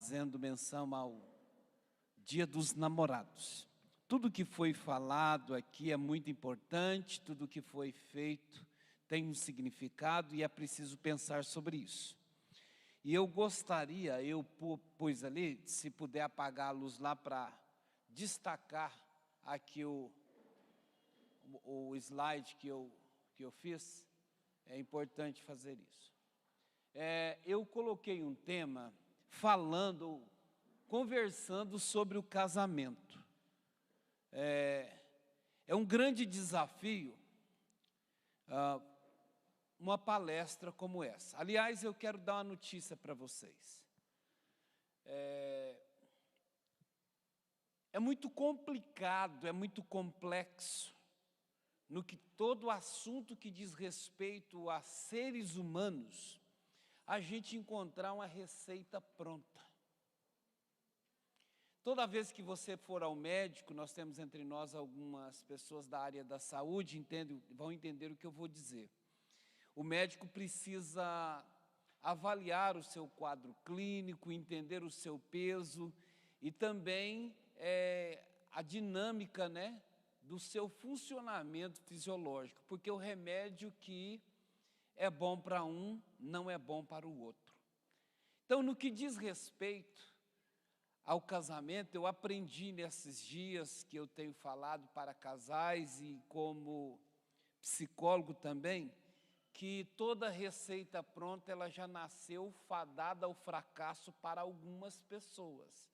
fazendo menção ao Dia dos Namorados. Tudo que foi falado aqui é muito importante, tudo que foi feito tem um significado e é preciso pensar sobre isso. E eu gostaria, eu pus ali, se puder apagar a luz lá para destacar aqui o slide que eu fiz, é importante fazer isso. Eu coloquei um tema conversando sobre o casamento. É um grande desafio uma palestra como essa. Aliás, eu quero dar uma notícia para vocês. É muito complicado, é muito complexo, no que todo assunto que diz respeito a seres humanos, a gente encontrar uma receita pronta. Toda vez que você for ao médico, nós temos entre nós algumas pessoas da área da saúde, vão entender o que eu vou dizer. O médico precisa avaliar o seu quadro clínico, entender o seu peso e também a dinâmica, né, do seu funcionamento fisiológico, porque o remédio que é bom para um, não é bom para o outro. Então, no que diz respeito ao casamento, eu aprendi nesses dias que eu tenho falado para casais e como psicólogo também, que toda receita pronta, ela já nasceu fadada ao fracasso para algumas pessoas.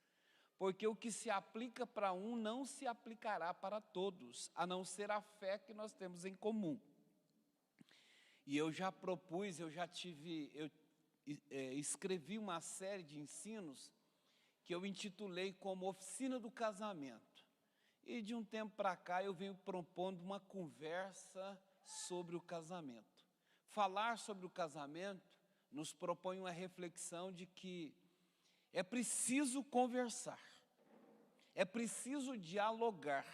Porque o que se aplica para um não se aplicará para todos, a não ser a fé que nós temos em comum. E eu já propus, escrevi uma série de ensinos que eu intitulei como Oficina do Casamento. E de um tempo para cá eu venho propondo uma conversa sobre o casamento. Falar sobre o casamento nos propõe uma reflexão de que é preciso conversar, é preciso dialogar,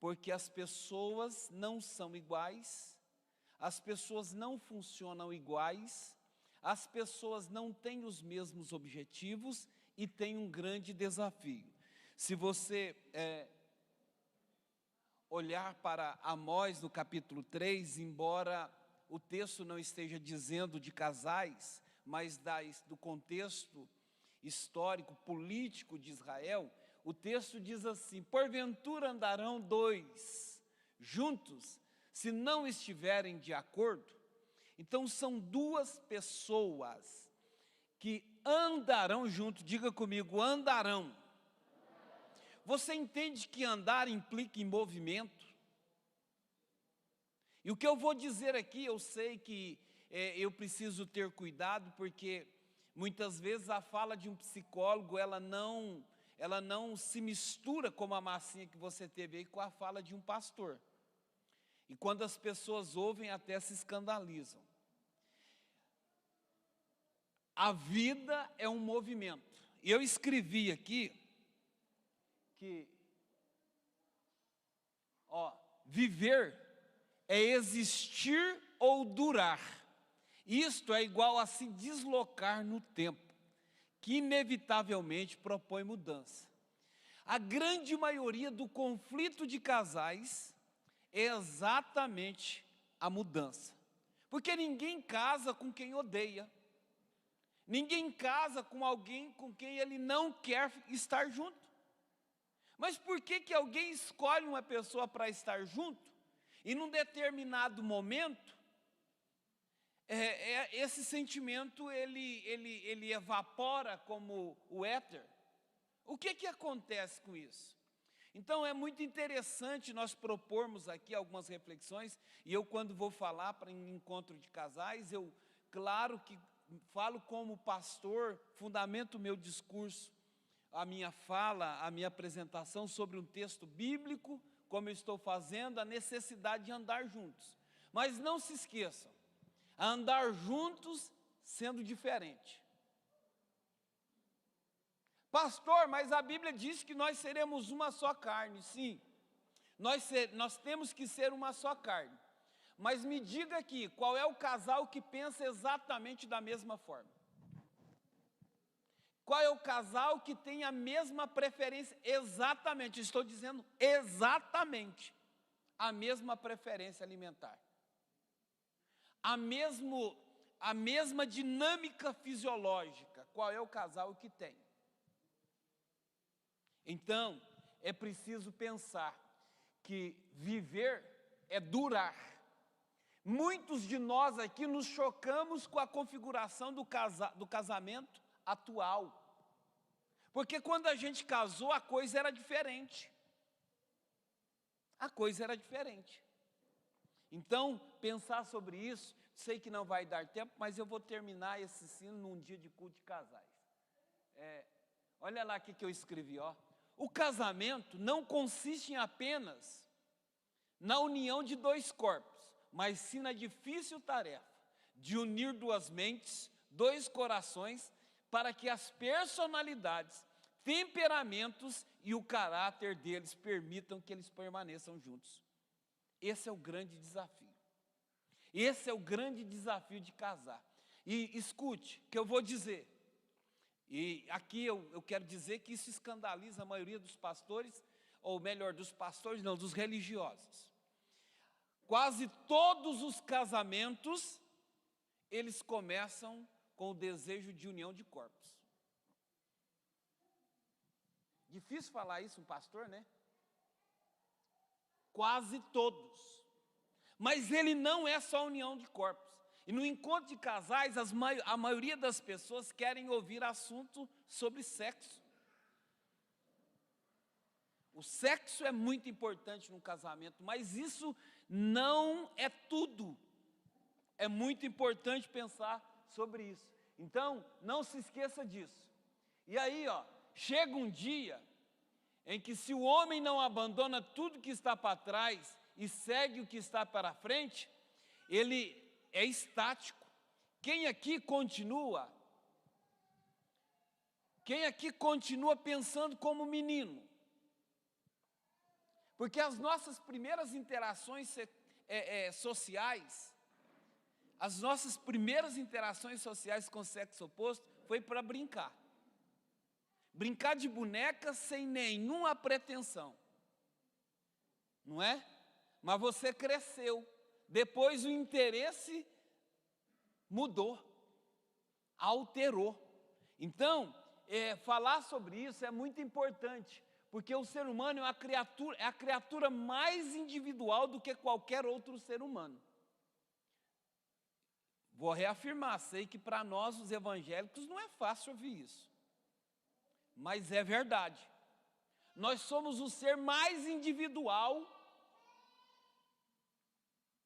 porque as pessoas não são iguais, as pessoas não funcionam iguais, as pessoas não têm os mesmos objetivos e têm um grande desafio. Se você olhar para Amós no capítulo 3, embora o texto não esteja dizendo de casais, mas do contexto histórico, político de Israel, o texto diz assim: porventura andarão dois juntos, se não estiverem de acordo? Então são duas pessoas que andarão juntos, diga comigo, andarão. Você entende que andar implica em movimento? E o que eu vou dizer aqui, eu sei que eu preciso ter cuidado, porque muitas vezes a fala de um psicólogo, ela não se mistura como a massinha que você teve aí com a fala de um pastor. E quando as pessoas ouvem, até se escandalizam. A vida é um movimento. E eu escrevi aqui que, viver é existir ou durar. Isto é igual a se deslocar no tempo, que inevitavelmente propõe mudança. A grande maioria do conflito de casais é exatamente a mudança. Porque ninguém casa com quem odeia. Ninguém casa com alguém com quem ele não quer estar junto. Mas por que alguém escolhe uma pessoa para estar junto e num determinado momento esse sentimento ele evapora como o éter? O que acontece com isso? Então é muito interessante nós propormos aqui algumas reflexões, e eu quando vou falar para um encontro de casais, claro que falo como pastor, fundamento o meu discurso, a minha fala, a minha apresentação sobre um texto bíblico, como eu estou fazendo, a necessidade de andar juntos. Mas não se esqueçam, andar juntos sendo diferente. Pastor, mas a Bíblia diz que nós seremos uma só carne. Sim, nós temos que ser uma só carne. Mas me diga aqui, qual é o casal que pensa exatamente da mesma forma? Qual é o casal que tem a mesma preferência? Exatamente, estou dizendo exatamente a mesma preferência alimentar. A mesma dinâmica fisiológica. Qual é o casal que tem? Então, é preciso pensar que viver é durar. Muitos de nós aqui nos chocamos com a configuração do casamento atual. Porque quando a gente casou, a coisa era diferente. A coisa era diferente. Então, pensar sobre isso, sei que não vai dar tempo, mas eu vou terminar esse ensino num dia de culto de casais. Olha lá o que eu escrevi, ó. O casamento não consiste em apenas na união de dois corpos, mas sim na difícil tarefa de unir duas mentes, dois corações, para que as personalidades, temperamentos e o caráter deles permitam que eles permaneçam juntos. Esse é o grande desafio. Esse é o grande desafio de casar. E escute o que eu vou dizer. E aqui eu quero dizer que isso escandaliza a maioria dos pastores, ou melhor, dos pastores não, dos religiosos. Quase todos os casamentos, eles começam com o desejo de união de corpos. Difícil falar isso um pastor, né? Quase todos. Mas ele não é só união de corpos. E no encontro de casais, a maioria das pessoas querem ouvir assunto sobre sexo. O sexo é muito importante no casamento, mas isso não é tudo. É muito importante pensar sobre isso. Então, não se esqueça disso. E aí, chega um dia em que se o homem não abandona tudo que está para trás e segue o que está para frente, ele é estático. Quem aqui continua pensando como menino? Porque as nossas primeiras interações sociais, com o sexo oposto foi para brincar. Brincar de boneca sem nenhuma pretensão. Não é? Mas você cresceu. Depois o interesse mudou, alterou. Então, falar sobre isso é muito importante, porque o ser humano é a criatura mais individual do que qualquer outro ser humano. Vou reafirmar, sei que para nós, os evangélicos, não é fácil ouvir isso. Mas é verdade. Nós somos o ser mais individual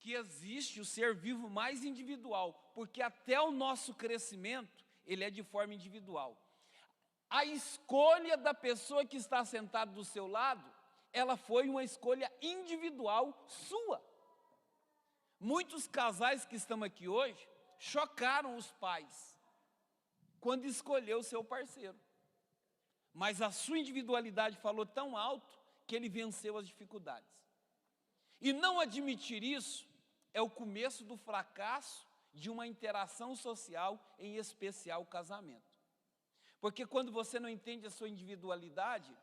que existe, o ser vivo mais individual, porque até o nosso crescimento, ele é de forma individual. A escolha da pessoa que está sentada do seu lado, ela foi uma escolha individual sua. Muitos casais que estão aqui hoje chocaram os pais quando escolheu o seu parceiro. Mas a sua individualidade falou tão alto que ele venceu as dificuldades. E não admitir isso é o começo do fracasso de uma interação social, em especial o casamento. Porque quando você não entende a sua individualidade,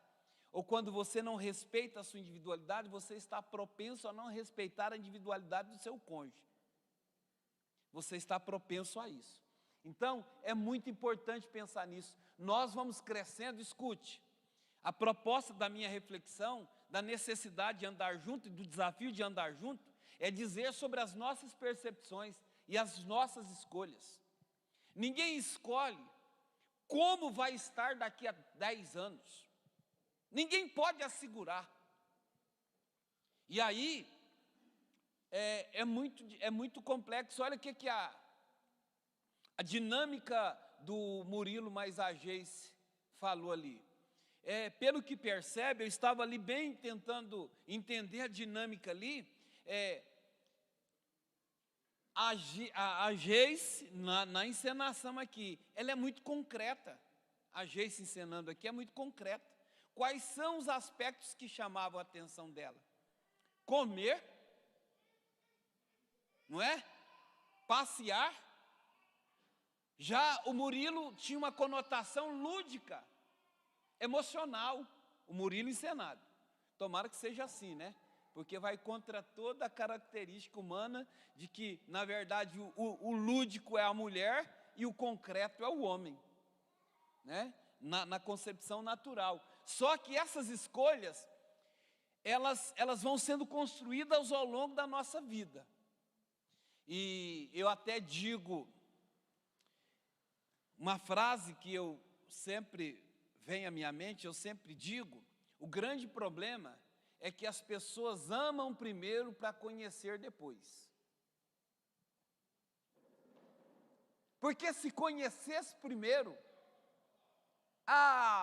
ou quando você não respeita a sua individualidade, você está propenso a não respeitar a individualidade do seu cônjuge. Você está propenso a isso. Então, é muito importante pensar nisso. Nós vamos crescendo, escute, a proposta da minha reflexão, da necessidade de andar junto e do desafio de andar junto, é dizer sobre as nossas percepções e as nossas escolhas. Ninguém escolhe como vai estar daqui a 10 anos. Ninguém pode assegurar. E aí, é muito complexo. Olha o que a dinâmica do Murilo mais a Geice falou ali. Pelo que percebe, eu estava ali bem tentando entender a dinâmica ali. A Geice, na encenação aqui, ela é muito concreta. A Geice encenando aqui é muito concreta. Quais são os aspectos que chamavam a atenção dela? Comer, não é? Passear, Já o Murilo tinha uma conotação lúdica, emocional, o Murilo encenado. Tomara que seja assim, né? Porque vai contra toda a característica humana de que, na verdade, o lúdico é a mulher e o concreto é o homem, né? Na concepção natural. Só que essas escolhas, elas vão sendo construídas ao longo da nossa vida. E eu até digo uma frase que eu sempre vem à minha mente, eu sempre digo: o grande problema é que as pessoas amam primeiro para conhecer depois. Porque se conhecesse primeiro,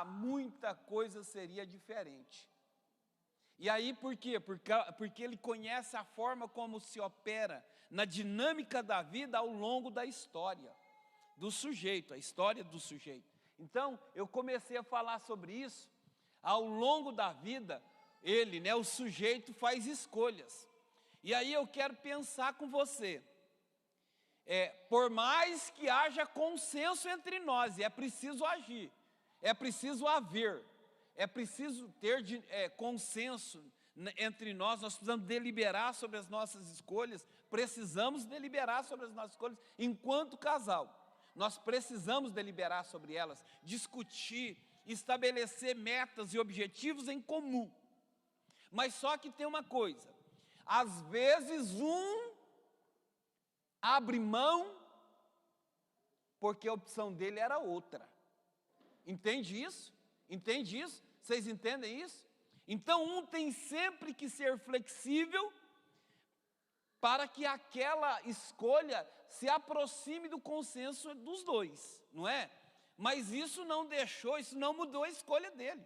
muita coisa seria diferente. E aí por quê? Porque ele conhece a forma como se opera na dinâmica da vida ao longo da história do sujeito, a história do sujeito. Então, eu comecei a falar sobre isso. Ao longo da vida, ele, né, o sujeito faz escolhas. E aí eu quero pensar com você. Por mais que haja consenso entre nós, e é preciso agir, é preciso haver, é preciso ter consenso entre nós precisamos deliberar sobre as nossas escolhas, precisamos deliberar sobre as nossas escolhas enquanto casal. Nós precisamos deliberar sobre elas, discutir, estabelecer metas e objetivos em comum. Mas só que tem uma coisa, às vezes um abre mão porque a opção dele era outra. Entende isso? Entende isso? Vocês entendem isso? Então um tem sempre que ser flexível para que aquela escolha se aproxime do consenso dos dois, não é? Mas isso não mudou a escolha dele.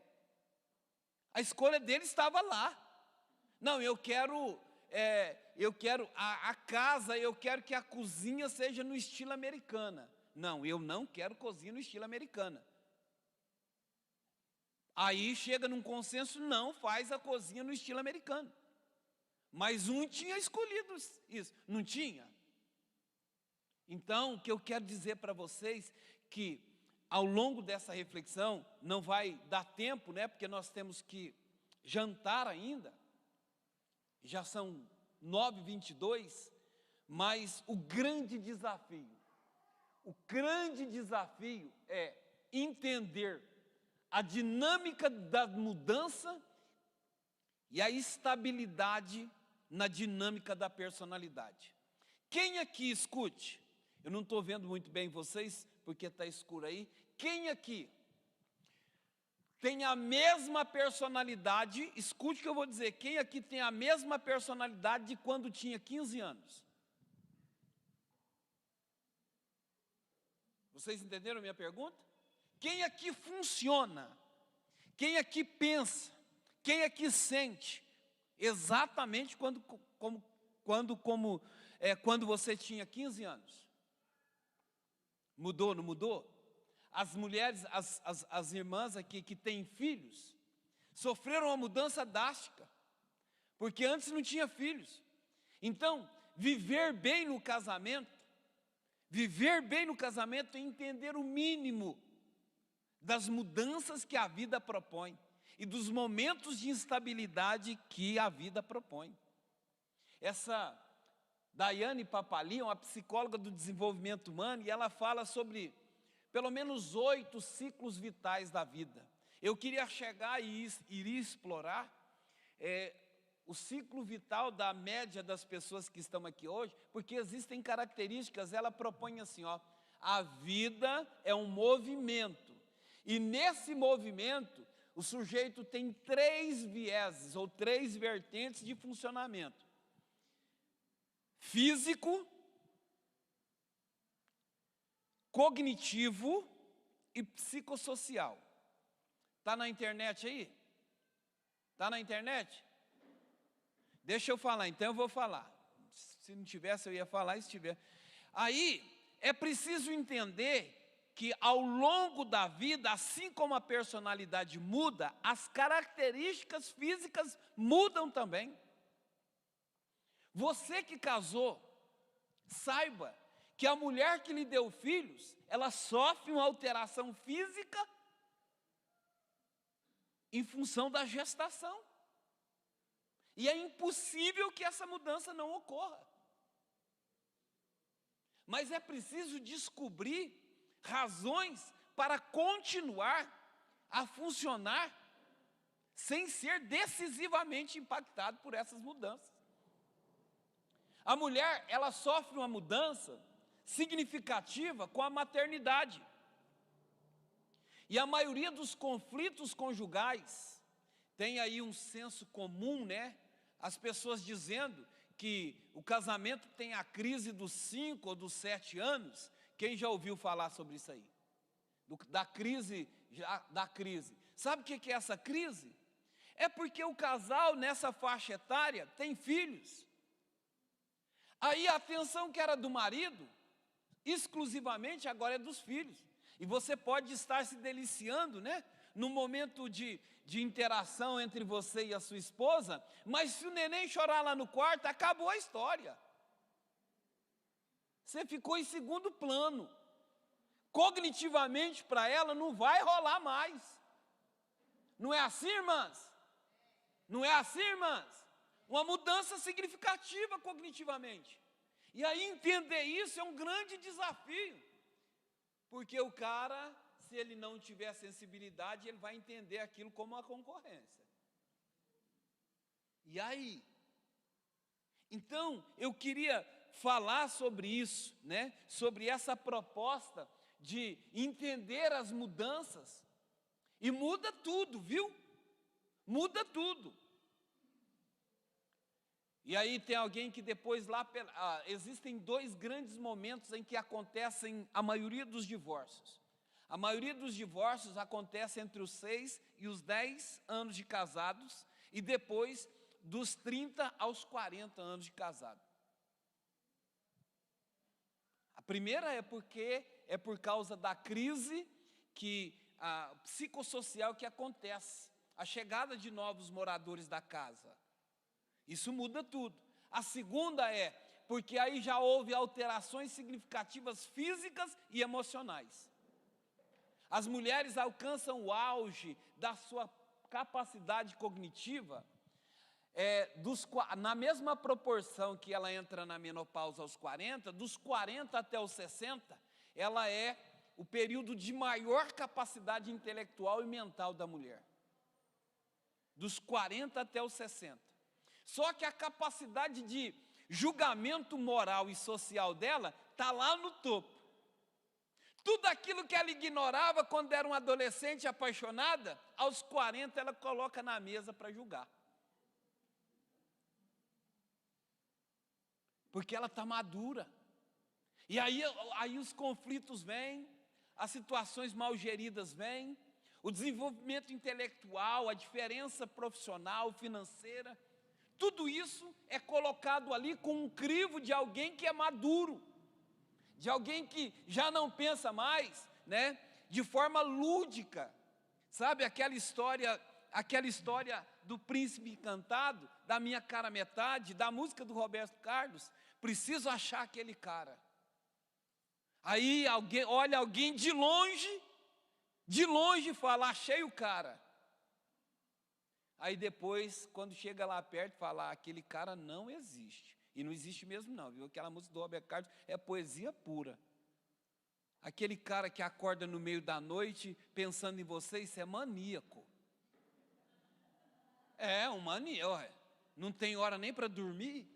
A escolha dele estava lá. Não, eu quero a casa, eu quero que a cozinha seja no estilo americana. Não, eu não quero cozinha no estilo americana. Aí chega num consenso, não faz a cozinha no estilo americano. Mas um tinha escolhido isso, não tinha? Então, o que eu quero dizer para vocês, que ao longo dessa reflexão, não vai dar tempo, né? Porque nós temos que jantar ainda, já são 9h22, mas o grande desafio é entender a dinâmica da mudança e a estabilidade na dinâmica da personalidade. Quem aqui, escute, eu não estou vendo muito bem vocês, porque está escuro aí, quem aqui tem a mesma personalidade, escute o que eu vou dizer, quem aqui tem a mesma personalidade de quando tinha 15 anos? Vocês entenderam a minha pergunta? Quem aqui funciona? Quem aqui pensa? Quem aqui sente? Exatamente quando você tinha 15 anos. Mudou, não mudou? As mulheres, as irmãs aqui que têm filhos, sofreram uma mudança drástica, porque antes não tinha filhos. Então, viver bem no casamento é entender o mínimo das mudanças que a vida propõe e dos momentos de instabilidade que a vida propõe. Essa Daiane Papali é uma psicóloga do desenvolvimento humano e ela fala sobre pelo menos 8 ciclos vitais da vida. Eu queria chegar e iria explorar o ciclo vital da média das pessoas que estão aqui hoje, porque existem características, ela propõe assim, a vida é um movimento, e nesse movimento, o sujeito tem 3 vieses, ou 3 vertentes de funcionamento. Físico, cognitivo e psicossocial. Está na internet aí? Está na internet? Deixa eu falar, então eu vou falar. Se não tivesse, eu ia falar, se tiver. Aí, é preciso entender que ao longo da vida, assim como a personalidade muda, as características físicas mudam também. Você que casou, saiba que a mulher que lhe deu filhos, ela sofre uma alteração física em função da gestação. E é impossível que essa mudança não ocorra. Mas é preciso descobrir razões para continuar a funcionar sem ser decisivamente impactado por essas mudanças. A mulher, ela sofre uma mudança significativa com a maternidade. E a maioria dos conflitos conjugais tem aí um senso comum, né? As pessoas dizendo que o casamento tem a crise dos 5 ou dos 7 anos. Quem já ouviu falar sobre isso aí? Da crise. Sabe o que é essa crise? É porque o casal nessa faixa etária tem filhos. Aí a atenção que era do marido, exclusivamente agora é dos filhos. E você pode estar se deliciando, né? No momento de interação entre você e a sua esposa, mas se o neném chorar lá no quarto, acabou a história. Você ficou em segundo plano. Cognitivamente para ela não vai rolar mais. Não é assim, irmãs? Não é assim, irmãs? Uma mudança significativa cognitivamente. E aí entender isso é um grande desafio. Porque o cara, se ele não tiver sensibilidade, ele vai entender aquilo como uma concorrência. E aí? Então, eu queria falar sobre isso, né? Sobre essa proposta de entender as mudanças. E muda tudo, viu? Muda tudo. E aí tem alguém que depois lá, existem 2 grandes momentos em que acontecem a maioria dos divórcios. A maioria dos divórcios acontece entre os 6 e os 10 anos de casados e depois dos 30 aos 40 anos de casado. A primeira é por causa da crise psicossocial que acontece, a chegada de novos moradores da casa. Isso muda tudo. A segunda é porque aí já houve alterações significativas físicas e emocionais. As mulheres alcançam o auge da sua capacidade cognitiva na mesma proporção que ela entra na menopausa aos 40, dos 40 até os 60, ela é o período de maior capacidade intelectual e mental da mulher. Dos 40 até os 60. Só que a capacidade de julgamento moral e social dela está lá no topo. Tudo aquilo que ela ignorava quando era uma adolescente apaixonada, aos 40 ela coloca na mesa para julgar. Porque ela está madura. E aí os conflitos vêm, as situações mal geridas vêm, o desenvolvimento intelectual, a diferença profissional, financeira. Tudo isso é colocado ali com um crivo de alguém que é maduro, de alguém que já não pensa mais, né, de forma lúdica. Sabe aquela história do príncipe encantado, da minha cara metade, da música do Roberto Carlos? Preciso achar aquele cara. Aí olha alguém de longe e fala, achei o cara. Aí depois, quando chega lá perto, fala, aquele cara não existe. E não existe mesmo não, viu? Aquela música do Roberto Carlos é poesia pura. Aquele cara que acorda no meio da noite pensando em você, isso é maníaco. É um maníaco. Não tem hora nem para dormir.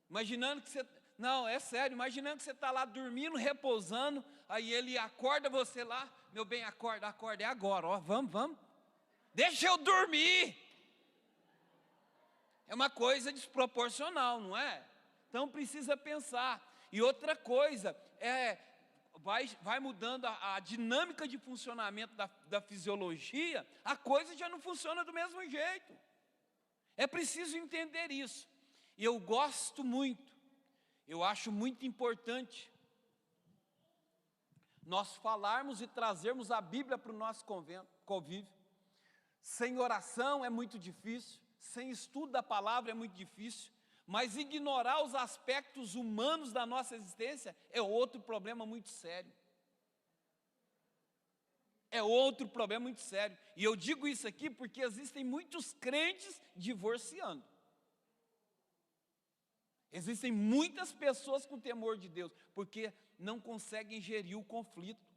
Imaginando que você... Não, é sério, imaginando que você está lá dormindo, repousando, aí ele acorda você lá, meu bem, acorda, é agora, ó, vamos, deixa eu dormir. É uma coisa desproporcional, não é? Então precisa pensar. E outra coisa, vai mudando a dinâmica de funcionamento da fisiologia, a coisa já não funciona do mesmo jeito. É preciso entender isso. E eu gosto muito, eu acho muito importante nós falarmos e trazermos a Bíblia para o nosso convívio. Sem oração é muito difícil, sem estudo da palavra é muito difícil, Mas ignorar os aspectos humanos da nossa existência é outro problema muito sério. É outro problema muito sério. E eu digo isso aqui porque existem muitos crentes divorciando. Existem muitas pessoas com temor de Deus, porque não conseguem gerir o conflito.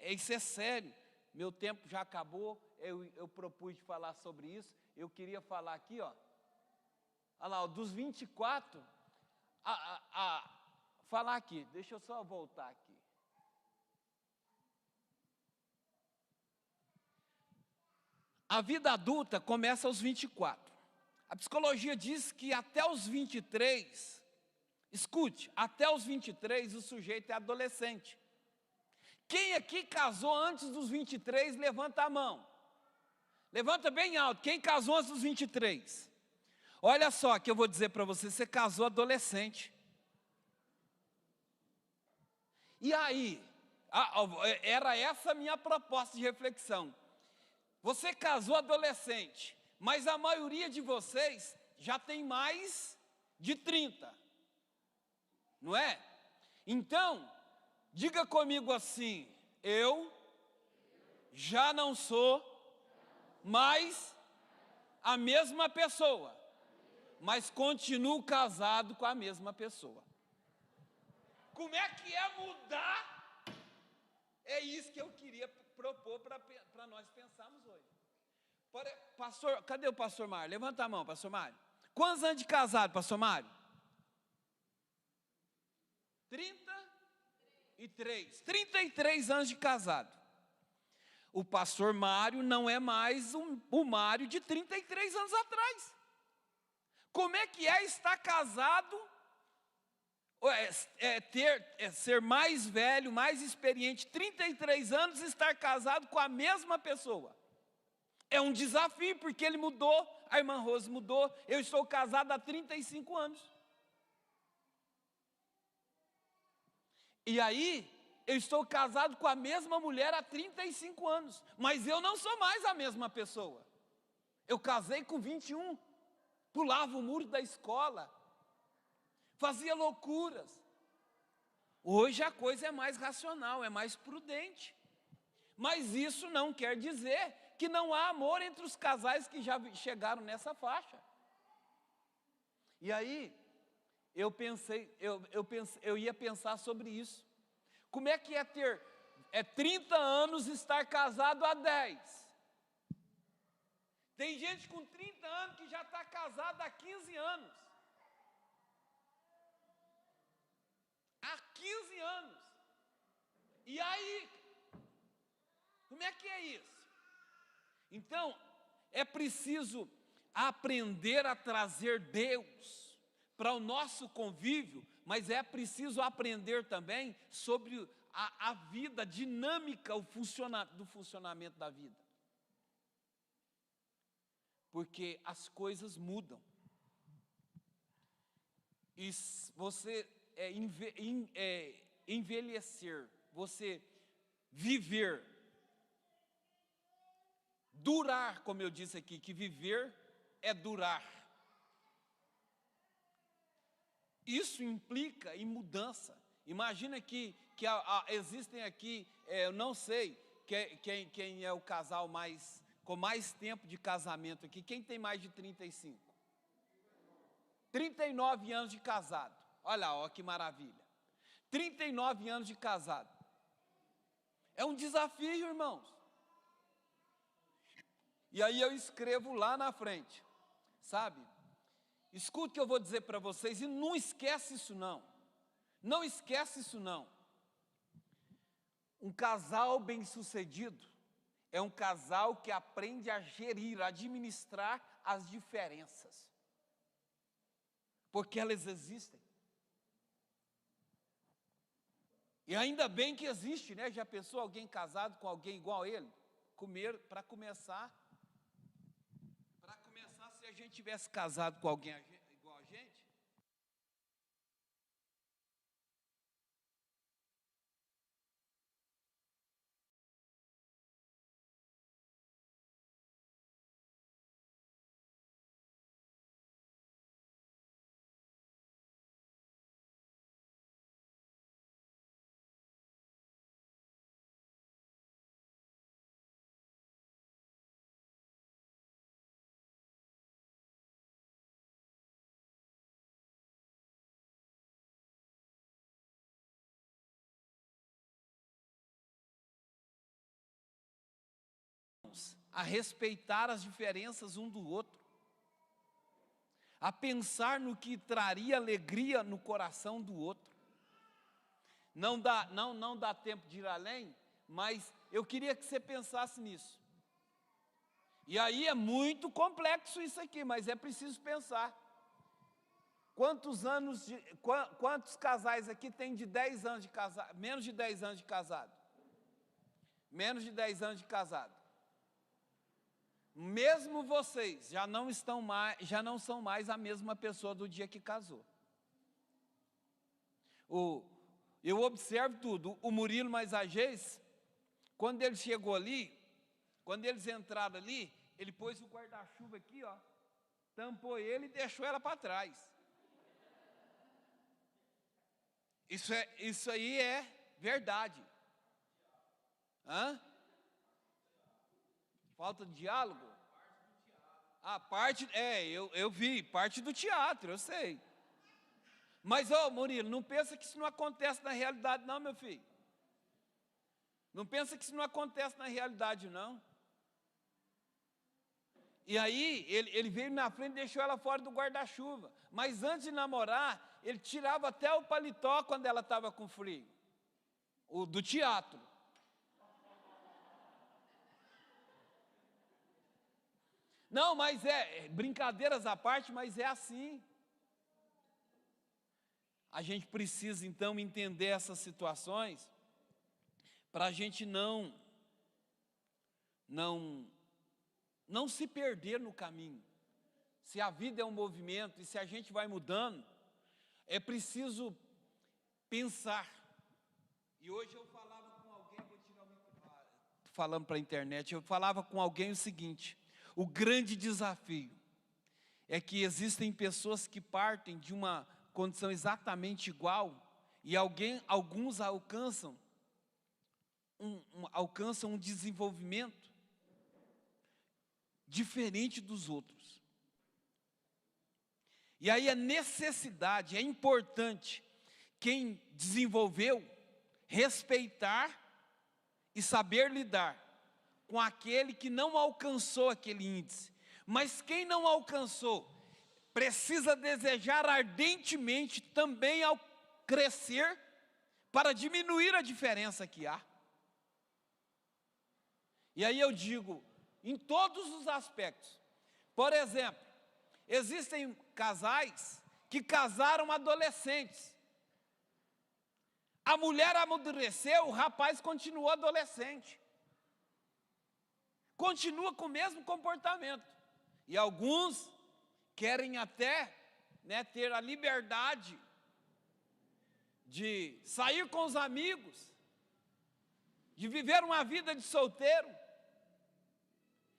Isso é sério. Meu tempo já acabou, eu propus de falar sobre isso. Eu queria falar aqui, ó. Olha lá, dos 24, falar aqui, deixa eu só voltar aqui. A vida adulta começa aos 24. A psicologia diz que até os 23, escute, até os 23 o sujeito é adolescente. Quem aqui casou antes dos 23, levanta a mão. Levanta bem alto, quem casou antes dos 23? Olha só que eu vou dizer para você, você casou adolescente. E aí, era essa a minha proposta de reflexão. Você casou adolescente, mas a maioria de vocês já tem mais de 30, não é? Então, diga comigo assim, eu já não sou mais a mesma pessoa, mas continuo casado com a mesma pessoa. Como é que é mudar? É isso que eu queria propor para nós pensarmos hoje. Pastor, cadê o pastor Mário? Levanta a mão, pastor Mário. Quantos anos de casado, pastor Mário? 33 anos de casado. O pastor Mário não é mais o Mário de 33 anos atrás. Como é que é estar casado, ser mais velho, mais experiente, 33 anos, e estar casado com a mesma pessoa? É um desafio, porque ele mudou, a irmã Rose mudou, eu estou casado há 35 anos. E aí, eu estou casado com a mesma mulher há 35 anos, mas eu não sou mais a mesma pessoa. Eu casei com 21, pulava o muro da escola, fazia loucuras. Hoje a coisa é mais racional, é mais prudente. Mas isso não quer dizer que não há amor entre os casais que já chegaram nessa faixa. E aí, eu ia pensar sobre isso. Como é que é ter 30 anos e estar casado há 10? Tem gente com 30 anos que já está casada há 15 anos. Há 15 anos. E aí, como é que é isso? Então, é preciso aprender a trazer Deus para o nosso convívio, mas é preciso aprender também sobre a vida, a dinâmica, do funcionamento da vida. Porque as coisas mudam. E você envelhecer, você viver, durar, como eu disse aqui, que viver é durar. Isso implica em mudança. Imagina que existem aqui, eu não sei quem é o casal com mais tempo de casamento aqui. Quem tem mais de 35? 39 anos de casado. Olha, ó, que maravilha. 39 anos de casado. É um desafio, irmãos. E aí eu escrevo lá na frente, sabe? Escuta o que eu vou dizer para vocês e não esquece isso não. Não esquece isso não. Um casal bem-sucedido é um casal que aprende a gerir, a administrar as diferenças. Porque elas existem. E ainda bem que existe, né? Já pensou alguém casado com alguém igual a ele? Para começar, se a gente tivesse casado com alguém igual a gente, a respeitar as diferenças um do outro, a pensar no que traria alegria no coração do outro. Não dá tempo de ir além, mas eu queria que você pensasse nisso. E aí é muito complexo isso aqui, mas é preciso pensar. Quantos casais aqui têm de 10 anos de casado, menos de 10 anos de casado? Menos de 10 anos de casado. Mesmo vocês já não são mais a mesma pessoa do dia que casou. Eu observo tudo. O Murilo mais a Geis, quando ele chegou ali, quando eles entraram ali, ele pôs o guarda-chuva aqui, ó, tampou ele e deixou ela para trás. Isso aí é verdade. Hã? Falta de diálogo? Eu vi, parte do teatro, eu sei. Mas, Murilo, não pensa que isso não acontece na realidade não, meu filho. Não pensa que isso não acontece na realidade não. E aí, ele veio na frente e deixou ela fora do guarda-chuva. Mas antes de namorar, ele tirava até o paletó quando ela estava com frio. O do teatro. Não, mas brincadeiras à parte, mas é assim. A gente precisa, então, entender essas situações para a gente não se perder no caminho. Se a vida é um movimento e se a gente vai mudando, é preciso pensar. E hoje eu falava com alguém, vou tirar o microfone, falando para a internet, eu falava com alguém o seguinte: o grande desafio é que existem pessoas que partem de uma condição exatamente igual e alguns alcançam um desenvolvimento diferente dos outros. E aí a necessidade, é importante, quem desenvolveu, respeitar e saber lidar com aquele que não alcançou aquele índice. Mas quem não alcançou, precisa desejar ardentemente também ao crescer, para diminuir a diferença que há. E aí eu digo, em todos os aspectos. Por exemplo, existem casais que casaram adolescentes. A mulher amadureceu, o rapaz continuou adolescente. Continua com o mesmo comportamento. E alguns querem até ter a liberdade de sair com os amigos, de viver uma vida de solteiro.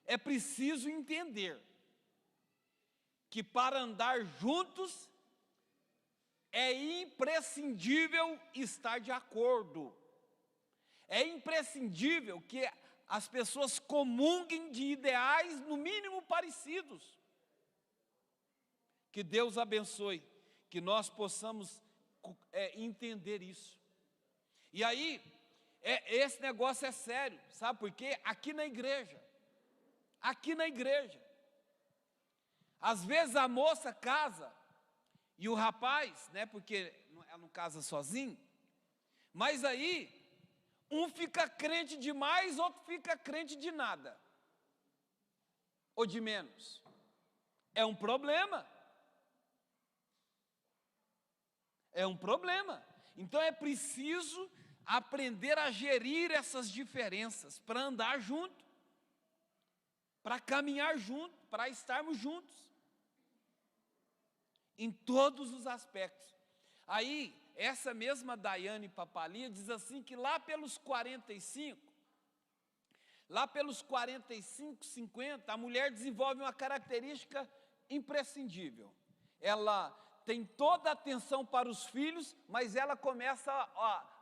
É preciso entender que para andar juntos é imprescindível estar de acordo. É imprescindível que as pessoas comunguem de ideais, no mínimo, parecidos. Que Deus abençoe, que nós possamos entender isso. E aí, esse negócio é sério, sabe por quê? Aqui na igreja, às vezes a moça casa, e o rapaz, porque ela não casa sozinho, mas aí, um fica crente demais, outro fica crente de nada, ou de menos. É um problema. É um problema. Então é preciso aprender a gerir essas diferenças, para andar junto, para caminhar junto, para estarmos juntos, em todos os aspectos. Aí, essa mesma Daiane Papalia diz assim, que lá pelos 45, 50, a mulher desenvolve uma característica imprescindível. Ela tem toda a atenção para os filhos, mas ela começa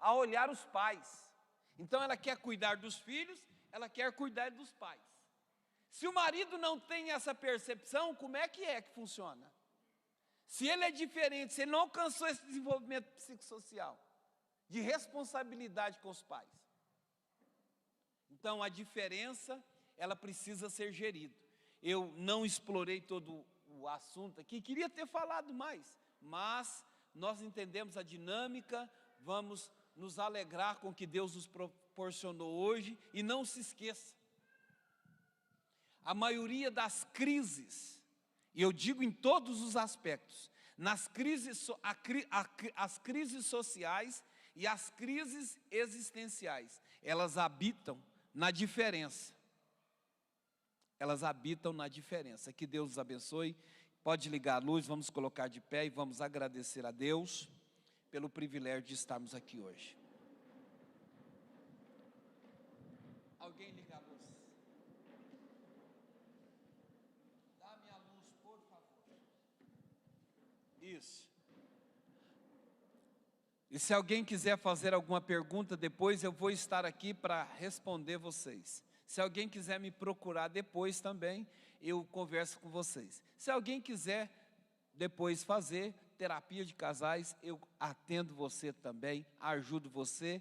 a olhar os pais. Então ela quer cuidar dos filhos, ela quer cuidar dos pais. Se o marido não tem essa percepção, como é que funciona? Se ele é diferente, se ele não alcançou esse desenvolvimento psicossocial, de responsabilidade com os pais. Então a diferença ela precisa ser gerida. Eu não explorei todo o assunto aqui, queria ter falado mais, mas nós entendemos a dinâmica, vamos nos alegrar com o que Deus nos proporcionou hoje, e não se esqueça, a maioria das crises, e eu digo em todos os aspectos, nas crises, as crises sociais e as crises existenciais, elas habitam na diferença. Elas habitam na diferença. Que Deus os abençoe. Pode ligar a luz, vamos colocar de pé e vamos agradecer a Deus pelo privilégio de estarmos aqui hoje. Alguém liga a luz? Dá-me a luz, por favor. Isso. E se alguém quiser fazer alguma pergunta depois, eu vou estar aqui para responder vocês. Se alguém quiser me procurar depois também, eu converso com vocês. Se alguém quiser depois fazer terapia de casais, eu atendo você também, ajudo você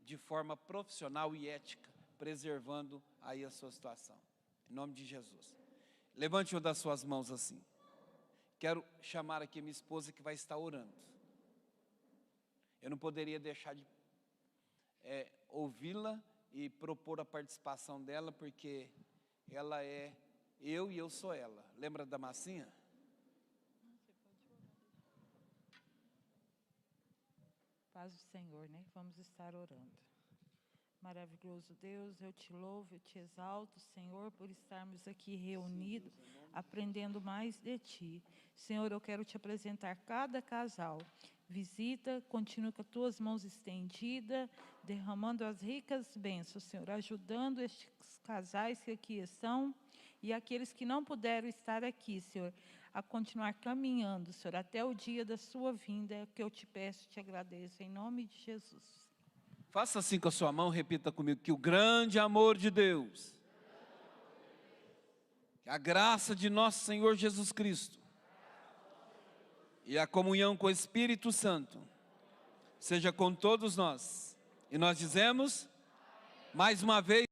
de forma profissional e ética, preservando aí a sua situação. Em nome de Jesus. Levante uma das suas mãos assim. Quero chamar aqui minha esposa que vai estar orando. Eu não poderia deixar de ouvi-la e propor a participação dela, porque ela é eu e eu sou ela. Lembra da massinha? Paz do Senhor, né? Vamos estar orando. Maravilhoso Deus, eu te louvo, eu te exalto, Senhor, por estarmos aqui reunidos, aprendendo mais de Ti. Senhor, eu quero te apresentar cada casal. Visita, continua com as tuas mãos estendidas, derramando as ricas bênçãos, Senhor, ajudando estes casais que aqui estão e aqueles que não puderam estar aqui, Senhor, a continuar caminhando, Senhor, até o dia da sua vinda, é o que eu te peço e te agradeço, em nome de Jesus. Faça assim com a sua mão, repita comigo, que o grande amor de Deus, a graça de nosso Senhor Jesus Cristo e a comunhão com o Espírito Santo seja com todos nós. E nós dizemos, mais uma vez,